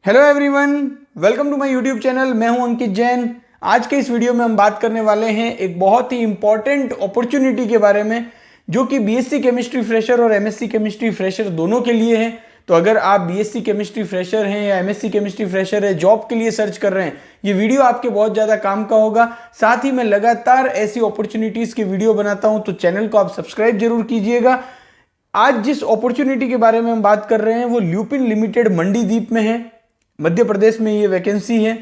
Hello everyone, welcome to my YouTube channel. मैं हूं अंकित जैन। आज के इस वीडियो में हम बात करने वाले हैं एक बहुत ही इंपॉर्टेंट अपॉर्चुनिटी के बारे में, जो कि बीएससी केमिस्ट्री फ्रेशर और एमएससी केमिस्ट्री फ्रेशर दोनों के लिए है। तो अगर आप बीएससी केमिस्ट्री फ्रेशर हैं या एमएससी केमिस्ट्री फ्रेशर है, जॉब के लिए सर्च कर रहे हैं, ये वीडियो आपके बहुत ज़्यादा काम का होगा। साथ ही मैं लगातार ऐसी अपॉर्चुनिटीज़ के वीडियो बनाता हूँ, तो चैनल को आप सब्सक्राइब जरूर कीजिएगा। आज जिस अपॉर्चुनिटी के बारे में हम बात कर रहे हैं वो ल्यूपिन लिमिटेड मंडीदीप में है, मध्य प्रदेश में ये वैकेंसी है।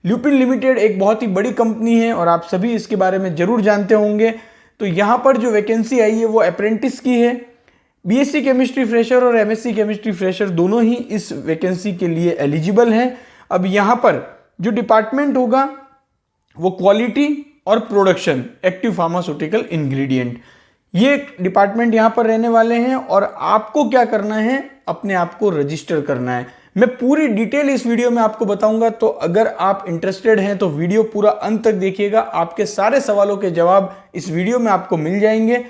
ल्यूपिन लिमिटेड एक बहुत ही बड़ी कंपनी है और आप सभी इसके बारे में जरूर जानते होंगे। तो यहाँ पर जो वैकेंसी आई है वो अप्रेंटिस की है। बीएससी केमिस्ट्री फ्रेशर और एमएससी केमिस्ट्री फ्रेशर दोनों ही इस वैकेंसी के लिए एलिजिबल हैं। अब यहाँ पर जो डिपार्टमेंट होगा वो क्वालिटी और प्रोडक्शन एक्टिव फार्मास्यूटिकल इंग्रेडिएंट, ये डिपार्टमेंट यहाँ पर रहने वाले हैं। और आपको क्या करना है, अपने आप को रजिस्टर करना है। मैं पूरी डिटेल इस वीडियो में आपको बताऊंगा, तो अगर आप इंटरेस्टेड हैं तो वीडियो पूरा अंत तक देखिएगा। आपके सारे सवालों के जवाब इस वीडियो में आपको मिल जाएंगे।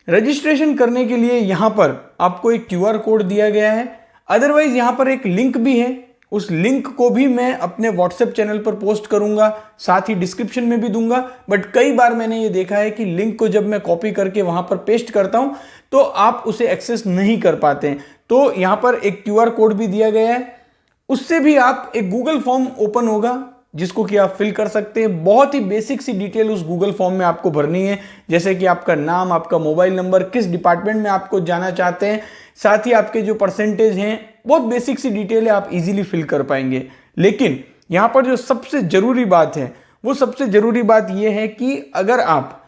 रजिस्ट्रेशन करने के लिए यहाँ पर आपको एक QR कोड दिया गया है, अदरवाइज यहाँ पर एक लिंक भी है। उस लिंक को भी मैं अपने व्हाट्सएप चैनल पर पोस्ट करूंगा, साथ ही डिस्क्रिप्शन में भी दूंगा। बट कई बार मैंने ये देखा है कि लिंक को जब मैं कॉपी करके वहां पर पेस्ट करता हूं तो आप उसे एक्सेस नहीं कर पाते हैं। तो यहां पर एक QR कोड भी दिया गया है, उससे भी आप एक गूगल फॉर्म ओपन होगा जिसको कि आप फिल कर सकते हैं। बहुत ही बेसिक सी डिटेल उस गूगल फॉर्म में आपको भरनी है, जैसे कि आपका नाम, आपका मोबाइल नंबर, किस डिपार्टमेंट में आपको जाना चाहते हैं, साथ ही आपके जो परसेंटेज हैं। बहुत बेसिक सी डिटेल है, आप इजीली फिल कर पाएंगे। लेकिन यहां पर जो सबसे जरूरी बात है, वो सबसे जरूरी बात यह है कि अगर आप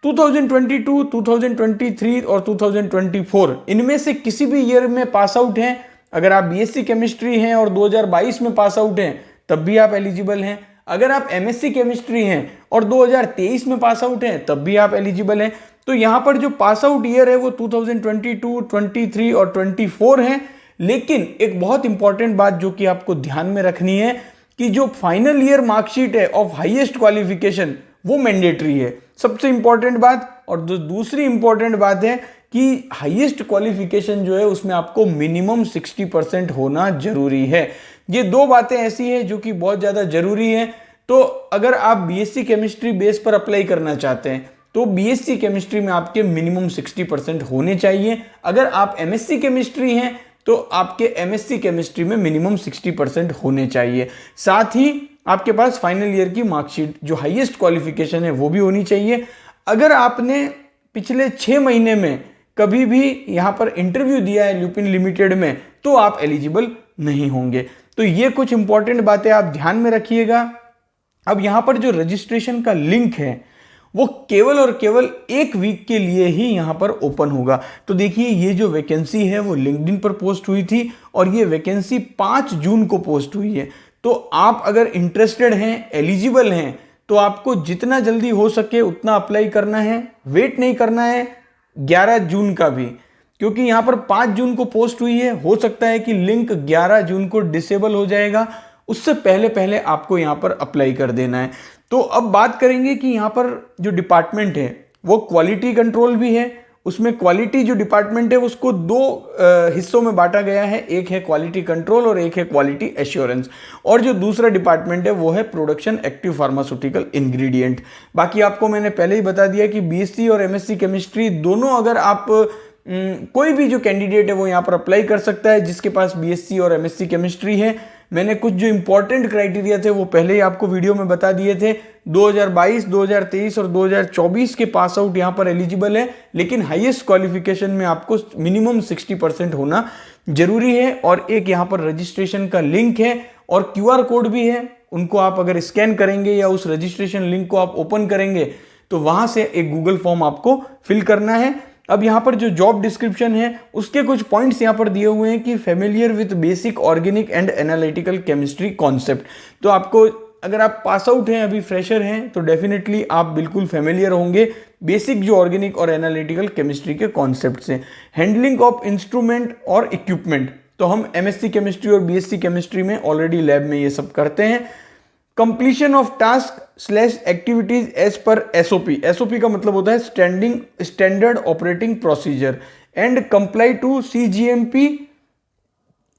2022, 2023 और 2024 इनमें से किसी भी ईयर में पास आउट हैं, अगर आप बीएससी केमिस्ट्री हैं और 2022 में पास आउट हैं तब भी आप एलिजिबल हैं। अगर आप एमएससी केमिस्ट्री हैं और 2023 में पास आउट हैं तब भी आप एलिजिबल हैं। तो यहां पर जो पास आउट ईयर है वो 2022, 23 और 24 है। लेकिन एक बहुत इंपॉर्टेंट बात जो कि आपको ध्यान में रखनी है कि जो फाइनल ईयर मार्कशीट है ऑफ हाईएस्ट क्वालिफिकेशन वो मैंडेटरी है, सबसे इंपॉर्टेंट बात। और जो दूसरी इंपॉर्टेंट बात है कि हाईएस्ट क्वालिफिकेशन जो है उसमें आपको मिनिमम 60% होना जरूरी है। ये दो बातें ऐसी हैं जो कि बहुत ज़्यादा जरूरी है। तो अगर आप बीएससी केमिस्ट्री बेस पर अप्लाई करना चाहते हैं तो बीएससी केमिस्ट्री में आपके मिनिमम 60% होने चाहिए। अगर आप एमएससी केमिस्ट्री हैं तो आपके एमएससी केमिस्ट्री में मिनिमम 60% होने चाहिए। साथ ही आपके पास फाइनल ईयर की मार्कशीट जो हाईएस्ट क्वालिफिकेशन है वो भी होनी चाहिए। अगर आपने पिछले 6 महीने में कभी भी यहाँ पर इंटरव्यू दिया है ल्यूपिन लिमिटेड में तो आप एलिजिबल नहीं होंगे। तो ये कुछ इंपॉर्टेंट बातें आप ध्यान में रखिएगा। अब यहाँ पर जो रजिस्ट्रेशन का लिंक है वो केवल और केवल 1 वीक के लिए ही यहाँ पर ओपन होगा। तो देखिए, ये जो वैकेंसी है वो लिंक्डइन पर पोस्ट हुई थी और ये वैकेंसी 5 जून को पोस्ट हुई है। तो आप अगर इंटरेस्टेड हैं, एलिजिबल हैं, तो आपको जितना जल्दी हो सके उतना अप्लाई करना है। वेट नहीं करना है 11 जून का भी, क्योंकि यहाँ पर 5 जून को पोस्ट हुई है। हो सकता है कि लिंक 11 जून को डिसेबल हो जाएगा, उससे पहले पहले आपको यहाँ पर अप्लाई कर देना है। तो अब बात करेंगे कि यहाँ पर जो डिपार्टमेंट है वो क्वालिटी कंट्रोल भी है। उसमें क्वालिटी जो डिपार्टमेंट है उसको 2 हिस्सों में बांटा गया है, एक है क्वालिटी कंट्रोल और एक है क्वालिटी एश्योरेंस। और जो दूसरा डिपार्टमेंट है वो है प्रोडक्शन एक्टिव फार्मास्यूटिकल इंग्रेडिएंट। बाकी आपको मैंने पहले ही बता दिया कि बीएससी और एमएससी केमिस्ट्री दोनों, अगर आप कोई भी जो कैंडिडेट है वो यहाँ पर अप्लाई कर सकता है जिसके पास बीएससी और एमएससी केमिस्ट्री है। मैंने कुछ जो इंपॉर्टेंट क्राइटेरिया थे वो पहले ही आपको वीडियो में बता दिए थे। 2022, 2023 और 2024 के पास आउट यहाँ पर एलिजिबल है, लेकिन हाईएस्ट क्वालिफिकेशन में आपको मिनिमम 60% होना जरूरी है। और एक यहाँ पर रजिस्ट्रेशन का लिंक है और QR कोड भी है, उनको आप अगर स्कैन करेंगे या उस रजिस्ट्रेशन लिंक को आप ओपन करेंगे तो वहां से एक गूगल फॉर्म आपको फिल करना है। अब यहाँ पर जो जॉब डिस्क्रिप्शन है उसके कुछ पॉइंट्स यहाँ पर दिए हुए हैं कि familiar with basic organic and analytical chemistry concept. तो आपको, अगर आप पास आउट हैं, अभी फ्रेशर हैं, तो डेफिनेटली आप बिल्कुल फेमिलियर होंगे बेसिक जो ऑर्गेनिक और एनालिटिकल केमिस्ट्री के कॉन्सेप्ट से। हैंडलिंग ऑफ इंस्ट्रूमेंट और इक्विपमेंट, तो हम एमएससी केमिस्ट्री और बीएससी केमिस्ट्री में ऑलरेडी लैब में ये सब करते हैं। Completion of task slash activities as per SOP, SOP का मतलब होता है standard operating procedure, and comply to cGMP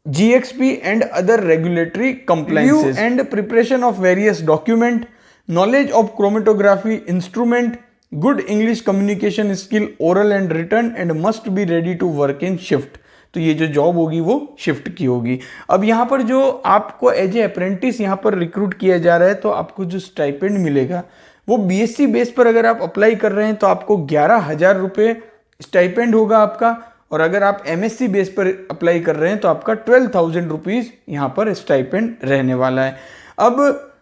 GXP and other regulatory compliances. Review and preparation of various document, knowledge of chromatography instrument, good English communication skill oral and written and must be ready to work in shift. तो ये जो job होगी वो shift की होगी। अब यहाँ पर जो आपको एज ए अप्रेंटिस यहाँ पर रिक्रूट किया जा रहा है तो आपको जो स्टाइपेंड मिलेगा वो BSc बेस पर अगर आप अप्लाई कर रहे हैं तो आपको 11,000 रुपये स्टाइपेंड होगा आपका, और अगर आप MSc बेस पर अप्लाई कर रहे हैं तो आपका 12,000 रुपीज़ यहाँ पर स्टाइपेंड रहने वाला है। अब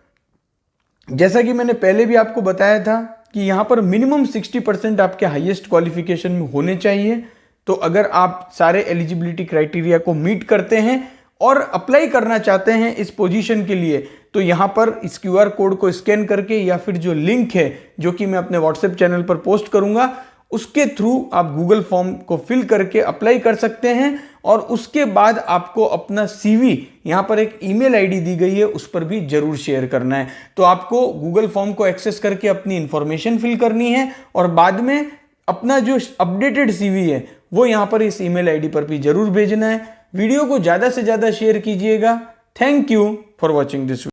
जैसा कि मैंने पहले भी आपको बताया था कि यहाँ पर मिनिमम 60% आपके हाईएस्ट क्वालिफिकेशन में होने चाहिए। तो अगर आप सारे एलिजिबिलिटी क्राइटेरिया को मीट करते हैं और अप्लाई करना चाहते हैं इस पोजीशन के लिए, तो यहाँ पर इस QR कोड को स्कैन करके या फिर जो लिंक है जो कि मैं अपने व्हाट्सएप चैनल पर पोस्ट करूंगा उसके थ्रू आप गूगल फॉर्म को फिल करके अप्लाई कर सकते हैं। और उसके बाद आपको अपना CV यहाँ पर एक ईमेल आईडी दी गई है उस पर भी जरूर शेयर करना है। तो आपको गूगल फॉर्म को एक्सेस करके अपनी इंफॉर्मेशन फिल करनी है और बाद में अपना जो अपडेटेड CV है वो यहाँ पर इस ईमेल आईडी पर भी जरूर भेजना है। वीडियो को ज़्यादा से ज़्यादा शेयर कीजिएगा। Thank you for watching this.